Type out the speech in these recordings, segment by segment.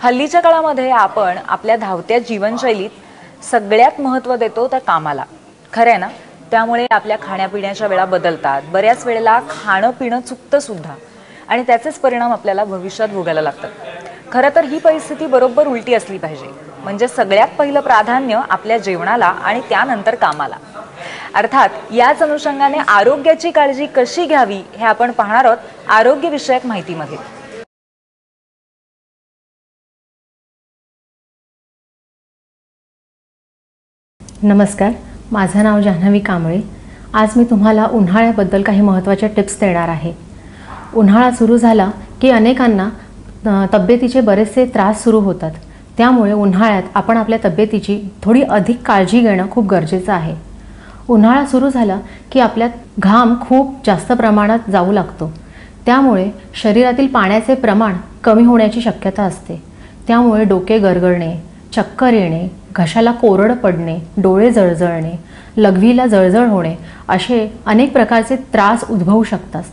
हल्लीच्या काळामध्ये आपण आपल्या धावत्या जीवनशैलीत सगळ्यात महत्त्व देतो त्या कामाला. खरं आहे ना? त्यामुळे आपल्या खाण्यापिण्याच्या वेळा बदलतात. बऱ्याच वेळेला खाणं पिणं चुकतं सुद्धा आणि त्याचेच परिणाम आपल्याला भविष्यात भोगायला लागतात. खरं तर ही परिस्थिती बरोबर उलटी असली पाहिजे. म्हणजे सगळ्यात पहिलं प्राधान्य आपल्या जेवणाला आणि त्यानंतर कामाला. अर्थात याच अनुषंगाने आरोग्याची काळजी कशी घ्यावी हे आपण पाहणार आहोत आरोग्यविषयक माहितीमध्ये. नमस्कार, माझं नाव जान्हवी कांबळे. आज मी तुम्हाला उन्हाळ्याबद्दल काही महत्त्वाच्या टिप्स देणार आहे. उन्हाळा सुरू झाला की अनेकांना तब्येतीचे बरेचसे त्रास सुरू होतात. त्यामुळे उन्हाळ्यात आपण आपल्या तब्येतीची थोडी अधिक काळजी घेणं खूप गरजेचं आहे. उन्हाळा सुरू झाला की आपल्यात घाम खूप जास्त प्रमाणात जाऊ लागतो. त्यामुळे शरीरातील पाण्याचे प्रमाण कमी होण्याची शक्यता असते. त्यामुळे डोके गरगरणे, चक्कर येणे, घशाला कोरड पडणे, डोळे जळजळणे, लघवीला जळजळ होणे असे अनेक प्रकारचे त्रास उद्भवू शकतात.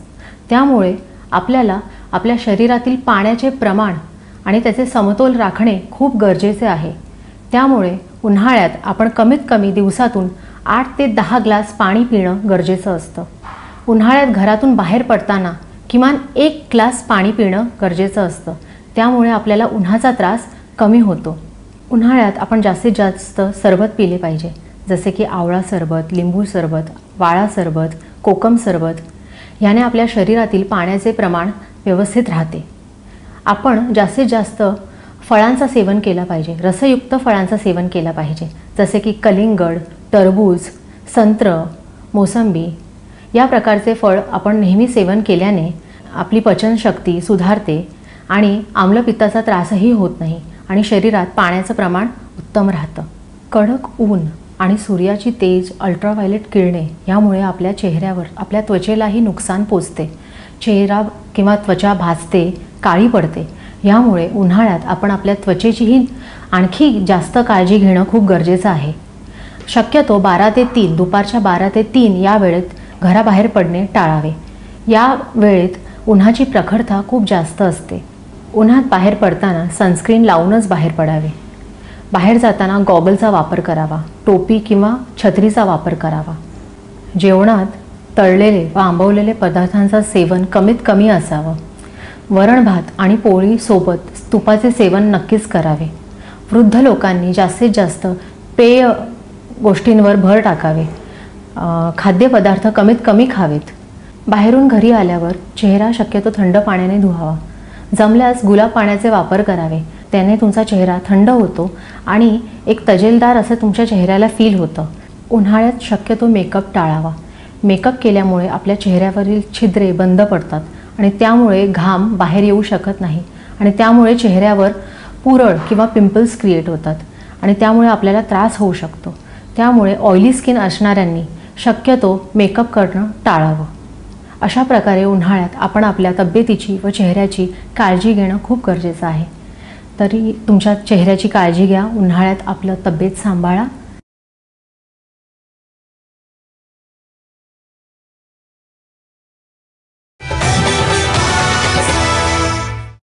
त्यामुळे आपल्याला आपल्या शरीरातील पाण्याचे प्रमाण आणि त्याचे समतोल राखणे खूप गरजेचे आहे. त्यामुळे उन्हाळ्यात आपण कमीत कमी दिवसातून 8 ते 10 ग्लास पाणी पिणं गरजेचं असतं. उन्हाळ्यात घरातून बाहेर पडताना किमान 1 ग्लास पाणी पिणं गरजेचं असतं. त्यामुळे आपल्याला उन्हाचा त्रास कमी होतो. उन्हाळ्यात आपण जास्तीत जास्त सरबत पिले पाहिजे, जसे की आवळा सरबत, लिंबू सरबत, वाळा सरबत, कोकम सरबत. याने आपल्या शरीरातील पाण्याचे प्रमाण व्यवस्थित राहते. आपण जास्तीत जास्त फळांचं सेवन केलं पाहिजे. रसयुक्त फळांचं सेवन केलं पाहिजे, जसे की कलिंगड, टरबूज, संत्र, मोसंबी या प्रकारचे फळ आपण नेहमी सेवन केल्याने आपली पचनशक्ती सुधारते आणि आम्लपित्ताचा त्रासही होत नाही आणि शरीरात पाण्याचं प्रमाण उत्तम राहतं. कडक ऊन आणि सूर्याची तेज, अल्ट्राव्हायलेट किरणे यामुळे आपल्या चेहऱ्यावर, आपल्या त्वचेलाही नुकसान पोचते. चेहरा किंवा त्वचा भाजते, काळी पडते. यामुळे उन्हाळ्यात आपण आपल्या त्वचेचीही आणखी जास्त काळजी घेणं खूप गरजेचं आहे. शक्यतो 12 ते 3, दुपारच्या 12 ते 3 या वेळेत घराबाहेर पडणे टाळावे. या वेळेत उन्हाची प्रखरता खूप जास्त असते. उन्हात बाहेर पडताना सनस्क्रीन लावूनच बाहेर पडावे. बाहेर जाताना गॉगलचा वापर करावा, टोपी किंवा छत्रीचा वापर करावा. जेवणात तळलेले व आंबवलेले पदार्थांचं सेवन कमीत कमी असावं. वरण भात आणि पोळी सोबत तुपाचे सेवन नक्कीच करावे. वृद्ध लोकांनी जास्तीत जास्त पेय गोष्टींवर भर टाकावे. खाद्यपदार्थ कमीत कमी खावेत. बाहेरून घरी आल्यावर चेहरा शक्यतो थंड पाण्याने धुवावा. जमल्यास गुलाब पाण्याचे वापर करावे. त्याने तुमचा चेहरा थंड होतो आणि एक तजेलदार असं तुमच्या चेहऱ्याला फील होतं. उन्हाळ्यात शक्यतो मेकअप टाळावा. मेकअप केल्यामुळे आपल्या चेहऱ्यावरील छिद्रे बंद पडतात आणि त्यामुळे घाम बाहेर येऊ शकत नाही आणि त्यामुळे चेहऱ्यावर पुरळ किंवा पिंपल्स क्रिएट होतात आणि त्यामुळे आपल्याला त्रास होऊ शकतो. त्यामुळे ऑइली स्किन असणाऱ्यांनी शक्यतो मेकअप करणं टाळावं. अशा प्रकारे उन्हाळ्यात आपण आपल्या तब्येतीची व चेहऱ्याची काळजी घेणं खूप गरजेचं आहे. तरी तुमच्या चेहऱ्याची काळजी घ्या. उन्हाळ्यात आपलं तब्येत सांभाळा.